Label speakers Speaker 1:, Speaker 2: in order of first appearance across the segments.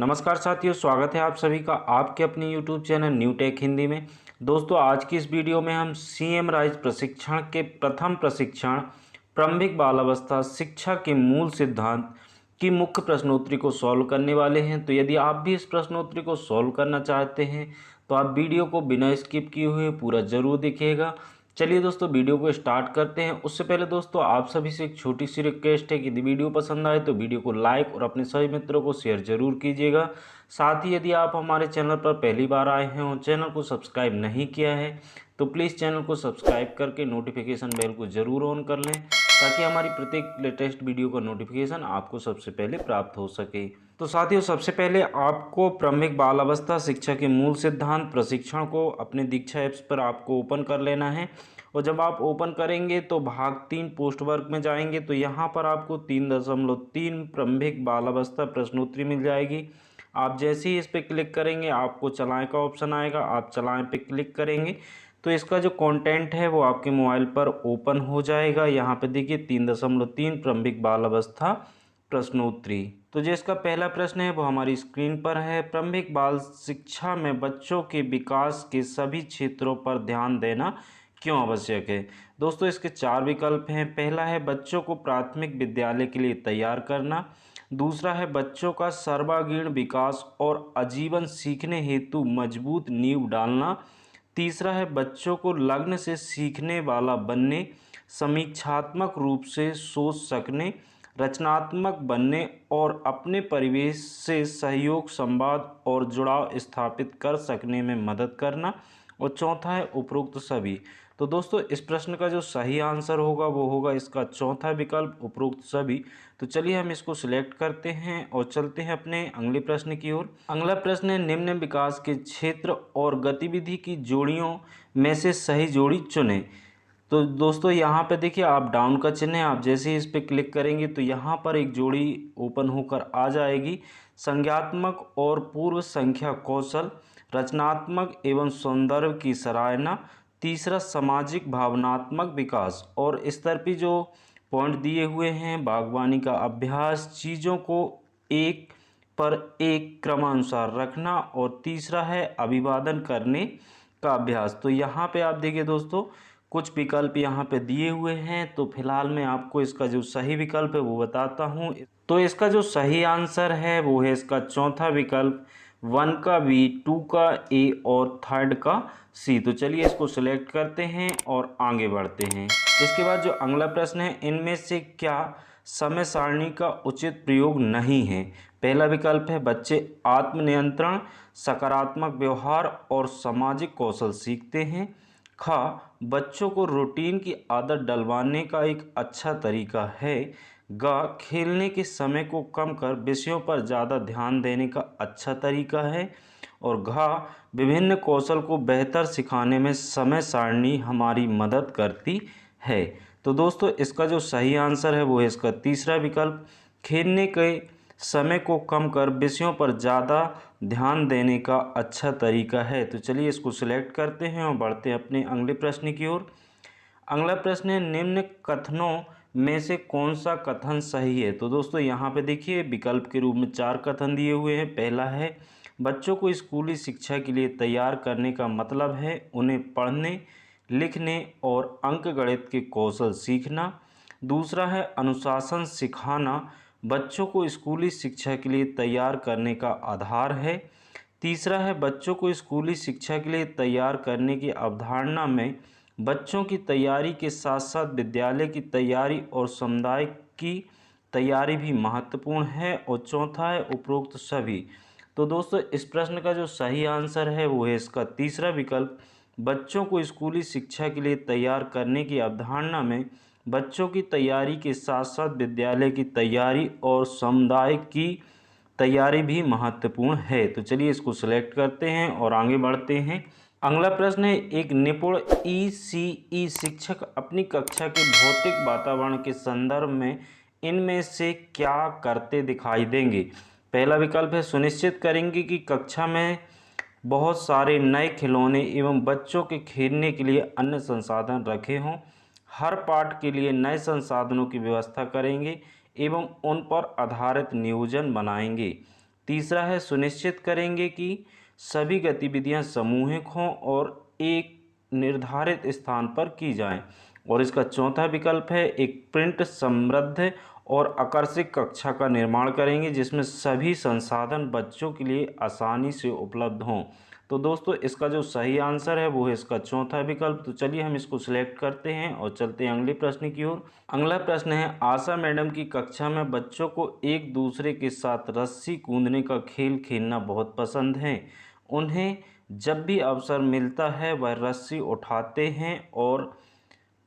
Speaker 1: नमस्कार साथियों, स्वागत है आप सभी का आपके अपने YouTube channel new take Hindi में। दोस्तों, आज की इस वीडियो में हम सीएम राइज प्रशिक्षण के प्रथम प्रशिक्षण प्रारंभिक बाल अवस्था शिक्षा के मूल सिद्धांत की मुख्य प्रश्नोत्तरी को सॉल्व करने वाले हैं। तो यदि आप भी इस प्रश्नोत्तरी को सॉल्व करना चाहते हैं तो आप वीडियो को बिना स्किप किए हुए पूरा जरूर देखिएगा। चलिए दोस्तों, वीडियो को स्टार्ट करते हैं। उससे पहले दोस्तों, आप सभी से एक छोटी सी रिक्वेस्ट है कि यदि वीडियो पसंद आए तो वीडियो को लाइक और अपने सभी मित्रों को शेयर जरूर कीजिएगा। साथ ही यदि आप हमारे चैनल पर पहली बार आए हैं और चैनल को सब्सक्राइब नहीं किया है तो प्लीज़ चैनल को सब्सक्राइब करके नोटिफिकेशन बेल को ज़रूर ऑन कर लें, ताकि हमारी प्रत्येक लेटेस्ट वीडियो का नोटिफिकेशन आपको सबसे पहले प्राप्त हो सके। तो साथियों, सबसे पहले आपको प्रारंभिक बाल अवस्था शिक्षा के मूल सिद्धांत प्रशिक्षण को अपने दीक्षा ऐप्स पर आपको ओपन कर लेना है। और जब आप ओपन करेंगे तो भाग 3 पोस्ट वर्क में जाएंगे तो यहाँ पर आपको 3.3 प्रारंभिक बाल अवस्था प्रश्नोत्तरी मिल जाएगी। आप जैसे ही इस पर क्लिक करेंगे आपको चलाएं का ऑप्शन आएगा, आप चलाएं पे क्लिक करेंगे तो इसका जो कंटेंट है वो आपके मोबाइल पर ओपन हो जाएगा। यहाँ पे देखिए 3.3 प्रारंभिक बाल अवस्था प्रश्नोत्तरी। तो जो इसका पहला प्रश्न है वो हमारी स्क्रीन पर है। प्रारंभिक बाल शिक्षा में बच्चों के विकास के सभी क्षेत्रों पर ध्यान देना क्यों आवश्यक है। दोस्तों, इसके 4 विकल्प हैं। पहला है बच्चों को प्राथमिक विद्यालय के लिए तैयार करना। दूसरा है बच्चों का सर्वांगीण विकास और आजीवन सीखने हेतु मजबूत नींव डालना। तीसरा है बच्चों को लग्न से सीखने वाला बनने, समीक्षात्मक रूप से सोच सकने, रचनात्मक बनने और अपने परिवेश से सहयोग, संवाद और जुड़ाव स्थापित कर सकने में मदद करना। और चौथा है उपरोक्त सभी। तो दोस्तों, इस प्रश्न का जो सही आंसर होगा वो होगा इसका चौथा विकल्प, उपरोक्त सभी। तो चलिए हम इसको सिलेक्ट करते हैं और चलते हैं अपने अगले प्रश्न की ओर। अगला प्रश्न है निम्न विकास के क्षेत्र और गतिविधि की जोड़ियों में से सही जोड़ी चुनें। तो दोस्तों, यहाँ पे देखिए आप डाउन का चिन्ह है, आप जैसे ही इस पर क्लिक करेंगे तो यहाँ पर एक जोड़ी ओपन होकर आ जाएगी। संज्ञात्मक और पूर्व संख्या कौशल, रचनात्मक एवं सौंदर्य की सराहना, तीसरा सामाजिक भावनात्मक विकास। और इस तरह की जो पॉइंट दिए हुए हैं, बागवानी का अभ्यास, चीज़ों को एक पर एक क्रमानुसार रखना, और तीसरा है अभिवादन करने का अभ्यास। तो यहाँ पे आप देखिए दोस्तों, कुछ विकल्प यहाँ पे दिए हुए हैं। तो फिलहाल मैं आपको इसका जो सही विकल्प है वो बताता हूँ। तो इसका जो सही आंसर है वो है इसका चौथा विकल्प, 1 का बी, 2 का ए और 3rd का सी। तो चलिए इसको सिलेक्ट करते हैं और आगे बढ़ते हैं। इसके बाद जो अगला प्रश्न है, इनमें से क्या समय सारणी का उचित प्रयोग नहीं है। पहला विकल्प है बच्चे आत्मनियंत्रण, सकारात्मक व्यवहार और सामाजिक कौशल सीखते हैं। ख, बच्चों को रूटीन की आदत डलवाने का एक अच्छा तरीका है। ग, खेलने के समय को कम कर विषयों पर ज़्यादा ध्यान देने का अच्छा तरीका है। और घ, विभिन्न कौशल को बेहतर सिखाने में समय सारणी हमारी मदद करती है। तो दोस्तों, इसका जो सही आंसर है वो है इसका तीसरा विकल्प, खेलने के समय को कम कर विषयों पर ज़्यादा ध्यान देने का अच्छा तरीका है। तो चलिए इसको सिलेक्ट करते हैं और बढ़ते हैं अपने अगले प्रश्न की ओर। अगला प्रश्न है निम्न कथनों में से कौन सा कथन सही है। तो दोस्तों, यहाँ पे देखिए विकल्प के रूप में 4 कथन दिए हुए हैं। पहला है बच्चों को स्कूली शिक्षा के लिए तैयार करने का मतलब है उन्हें पढ़ने, लिखने और अंकगणित के कौशल सीखना। दूसरा है अनुशासन सिखाना बच्चों को स्कूली शिक्षा के लिए तैयार करने का आधार है। तीसरा है बच्चों को स्कूली शिक्षा के लिए तैयार करने की अवधारणा में बच्चों की तैयारी के साथ साथ विद्यालय की तैयारी और समुदाय की तैयारी भी महत्वपूर्ण है। और चौथा है उपरोक्त सभी। तो दोस्तों, इस प्रश्न का जो सही आंसर है वो है इसका तीसरा विकल्प, बच्चों को स्कूली शिक्षा के लिए तैयार करने की अवधारणा में बच्चों की तैयारी के साथ साथ विद्यालय की तैयारी और समुदाय की तैयारी भी महत्वपूर्ण है। तो चलिए इसको सिलेक्ट करते हैं और आगे बढ़ते हैं। अगला प्रश्न है एक निपुण ईसीई शिक्षक अपनी कक्षा के भौतिक वातावरण के संदर्भ में इनमें से क्या करते दिखाई देंगे। पहला विकल्प है सुनिश्चित करेंगे कि कक्षा में बहुत सारे नए खिलौने एवं बच्चों के खेलने के लिए अन्य संसाधन रखे हों, हर पाठ के लिए नए संसाधनों की व्यवस्था करेंगे एवं उन पर आधारित नियोजन बनाएंगे। तीसरा है सुनिश्चित करेंगे कि सभी गतिविधियां सामूहिक हों और एक निर्धारित स्थान पर की जाएं। और इसका चौथा विकल्प है एक प्रिंट समृद्ध और आकर्षक कक्षा का निर्माण करेंगे जिसमें सभी संसाधन बच्चों के लिए आसानी से उपलब्ध हों। तो दोस्तों इसका जो सही आंसर है वो है इसका चौथा विकल्प। तो चलिए हम इसको सिलेक्ट करते हैं और चलते हैं अगले प्रश्न की ओर। अगला प्रश्न है आशा मैडम की कक्षा में बच्चों को एक दूसरे के साथ रस्सी कूदने का खेल खेलना बहुत पसंद है। उन्हें जब भी अवसर मिलता है वह रस्सी उठाते हैं और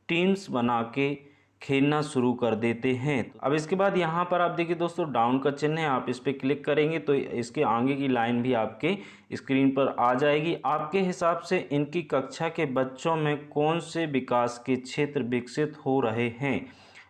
Speaker 1: टीम्स बना के खेलना शुरू कर देते हैं। अब इसके बाद यहाँ पर आप देखिए दोस्तों डाउन का चिन्ह है, आप इस पर क्लिक करेंगे तो इसके आगे की लाइन भी आपके स्क्रीन पर आ जाएगी। आपके हिसाब से इनकी कक्षा के बच्चों में कौन से विकास के क्षेत्र विकसित हो रहे हैं।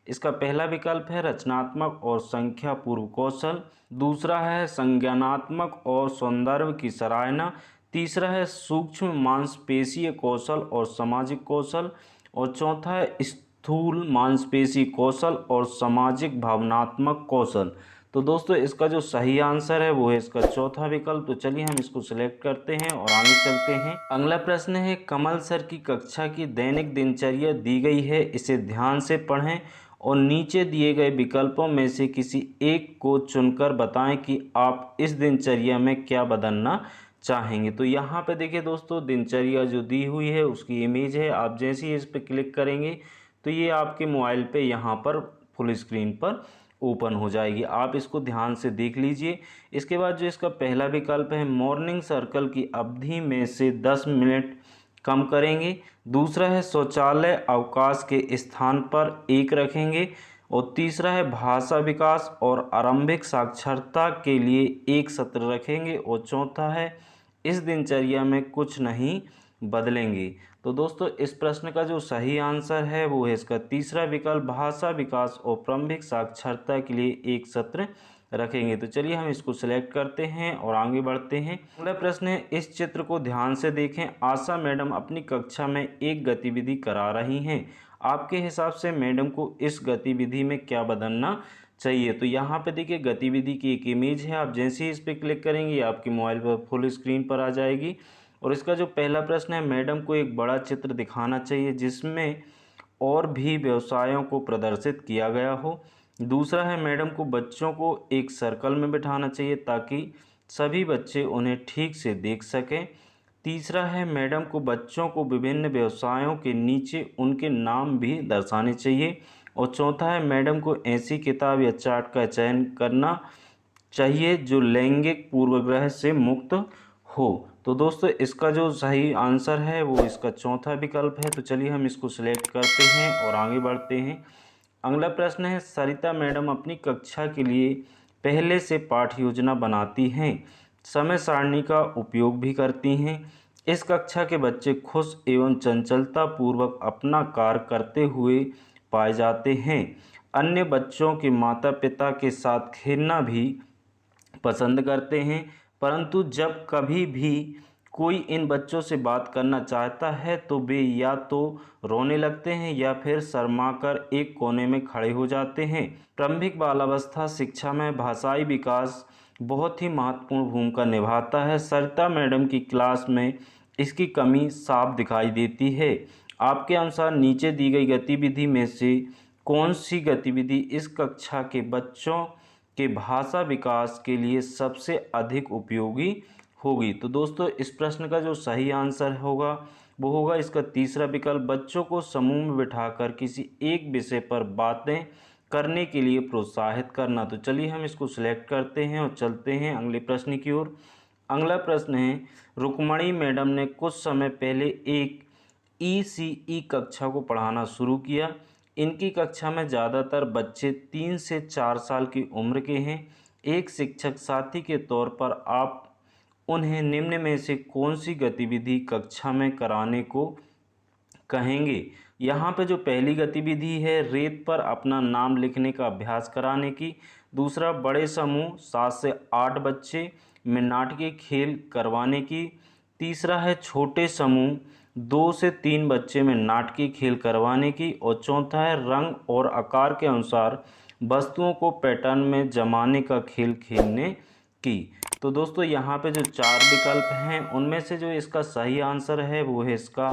Speaker 1: इसका पहला विकल्प है रचनात्मक और संख्या पूर्व कौशल, दूसरा है संज्ञानात्मक और सौंदर्य की सराहना, तीसरा है सूक्ष्म मांसपेशीय कौशल और सामाजिक कौशल, और चौथा है स्थूल मांसपेशी कौशल और सामाजिक भावनात्मक कौशल। तो दोस्तों इसका जो सही आंसर है वो है इसका चौथा विकल्प। तो चलिए हम इसको सिलेक्ट करते हैं और आगे चलते हैं। अगला प्रश्न है कमल सर की कक्षा की दैनिक दिनचर्या दी गई है, इसे ध्यान से पढ़ें और नीचे दिए गए विकल्पों में से किसी एक को चुनकर बताएं कि आप इस दिनचर्या में क्या बदलना चाहेंगे। तो यहाँ पे देखिए दोस्तों दिनचर्या जो दी हुई है उसकी इमेज है। आप जैसे ही इस पर क्लिक करेंगे तो ये आपके मोबाइल पे यहाँ पर फुल स्क्रीन पर ओपन हो जाएगी। आप इसको ध्यान से देख लीजिए। इसके बाद जो इसका पहला विकल्प है मॉर्निंग सर्कल की अवधि में से 10 मिनट कम करेंगे, दूसरा है शौचालय अवकाश के स्थान पर एक रखेंगे, और तीसरा है भाषा विकास और आरंभिक साक्षरता के लिए एक सत्र रखेंगे, और चौथा है इस दिनचर्या में कुछ नहीं बदलेंगे। तो दोस्तों इस प्रश्न का जो सही आंसर है वो है इसका तीसरा विकल्प भाषा विकास और प्रारंभिक साक्षरता के लिए एक सत्र रखेंगे। तो चलिए हम इसको सिलेक्ट करते हैं और आगे बढ़ते हैं। अगला प्रश्न है इस चित्र को ध्यान से देखें। आशा मैडम अपनी कक्षा में एक गतिविधि करा रही हैं, आपके हिसाब से मैडम को इस गतिविधि में क्या बदलना चाहिए। तो यहाँ पे देखिए गतिविधि की एक इमेज है। आप जैसे ही इस पर क्लिक करेंगे आपके मोबाइल पर फुल स्क्रीन पर आ जाएगी। और इसका जो पहला प्रश्न है मैडम को एक बड़ा चित्र दिखाना चाहिए जिसमें और भी व्यवसायों को प्रदर्शित किया गया हो। दूसरा है मैडम को बच्चों को एक सर्कल में बिठाना चाहिए ताकि सभी बच्चे उन्हें ठीक से देख सकें। तीसरा है मैडम को बच्चों को विभिन्न व्यवसायों के नीचे उनके नाम भी दर्शाने चाहिए। और चौथा है मैडम को ऐसी किताब या चार्ट का चयन करना चाहिए जो लैंगिक पूर्वाग्रह से मुक्त हो। तो दोस्तों इसका जो सही आंसर है वो इसका चौथा विकल्प है। तो चलिए हम इसको सिलेक्ट करते हैं और आगे बढ़ते हैं। अगला प्रश्न है सरिता मैडम अपनी कक्षा के लिए पहले से पाठ योजना बनाती हैं, समय सारणी का उपयोग भी करती हैं। इस कक्षा के बच्चे खुश एवं चंचलता पूर्वक अपना कार्य करते हुए पाए जाते हैं। अन्य बच्चों के माता पिता के साथ खेलना भी पसंद करते हैं, परंतु जब कभी भी कोई इन बच्चों से बात करना चाहता है तो वे या तो रोने लगते हैं या फिर शर्माकर एक कोने में खड़े हो जाते हैं। प्रारंभिक बालावस्था शिक्षा में भाषाई विकास बहुत ही महत्वपूर्ण भूमिका निभाता है। सरिता मैडम की क्लास में इसकी कमी साफ दिखाई देती है। आपके अनुसार नीचे दी गई गतिविधि में से कौन सी गतिविधि इस कक्षा के बच्चों के भाषा विकास के लिए सबसे अधिक उपयोगी होगी। तो दोस्तों इस प्रश्न का जो सही आंसर होगा वो होगा इसका तीसरा विकल्प बच्चों को समूह में बिठाकर किसी एक विषय पर बातें करने के लिए प्रोत्साहित करना। तो चलिए हम इसको सिलेक्ट करते हैं और चलते हैं अगले प्रश्न की ओर। अगला प्रश्न है रुक्मणी मैडम ने कुछ समय पहले एक ECE कक्षा को पढ़ाना शुरू किया। इनकी कक्षा में ज़्यादातर बच्चे 3 से 4 साल की उम्र के हैं। एक शिक्षक साथी के तौर पर आप उन्हें निम्न में से कौन सी गतिविधि कक्षा में कराने को कहेंगे। यहाँ पे जो पहली गतिविधि है रेत पर अपना नाम लिखने का अभ्यास कराने की, दूसरा बड़े समूह 7 से 8 बच्चे में नाटकीय खेल करवाने की, तीसरा है छोटे समूह 2 से 3 बच्चे में नाटकीय खेल करवाने की, और चौथा है रंग और आकार के अनुसार वस्तुओं को पैटर्न में जमाने का खेल खेलने की। तो दोस्तों यहाँ पे जो 4 विकल्प हैं उनमें से जो इसका सही आंसर है वो है इसका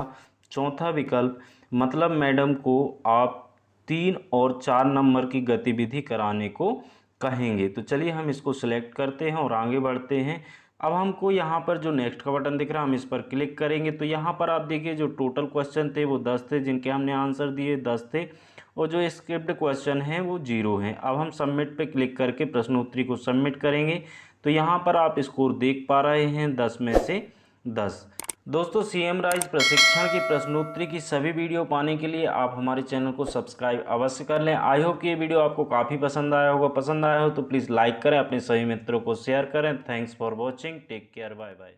Speaker 1: चौथा विकल्प। मतलब मैडम को आप 3 और 4 नंबर की गतिविधि कराने को कहेंगे। तो चलिए हम इसको सिलेक्ट करते हैं और आगे बढ़ते हैं। अब हमको यहाँ पर जो नेक्स्ट का बटन दिख रहा है हम इस पर क्लिक करेंगे। तो यहाँ पर आप देखिए जो टोटल क्वेश्चन थे वो 10 थे, जिनके हमने आंसर दिए 10 थे, और जो स्क्रिप्ट क्वेश्चन हैं वो 0 हैं। अब हम सबमिट पे क्लिक करके प्रश्नोत्तरी को सबमिट करेंगे। तो यहाँ पर आप स्कोर देख पा रहे हैं 10 में से 10। दोस्तों सीएम राइज प्रशिक्षण की प्रश्नोत्तरी की सभी वीडियो पाने के लिए आप हमारे चैनल को सब्सक्राइब अवश्य कर लें। आई होप कि ये वीडियो आपको काफ़ी पसंद आया होगा। पसंद आया हो तो प्लीज़ लाइक करें, अपने सभी मित्रों को शेयर करें। Thanks for watching, take care, bye bye.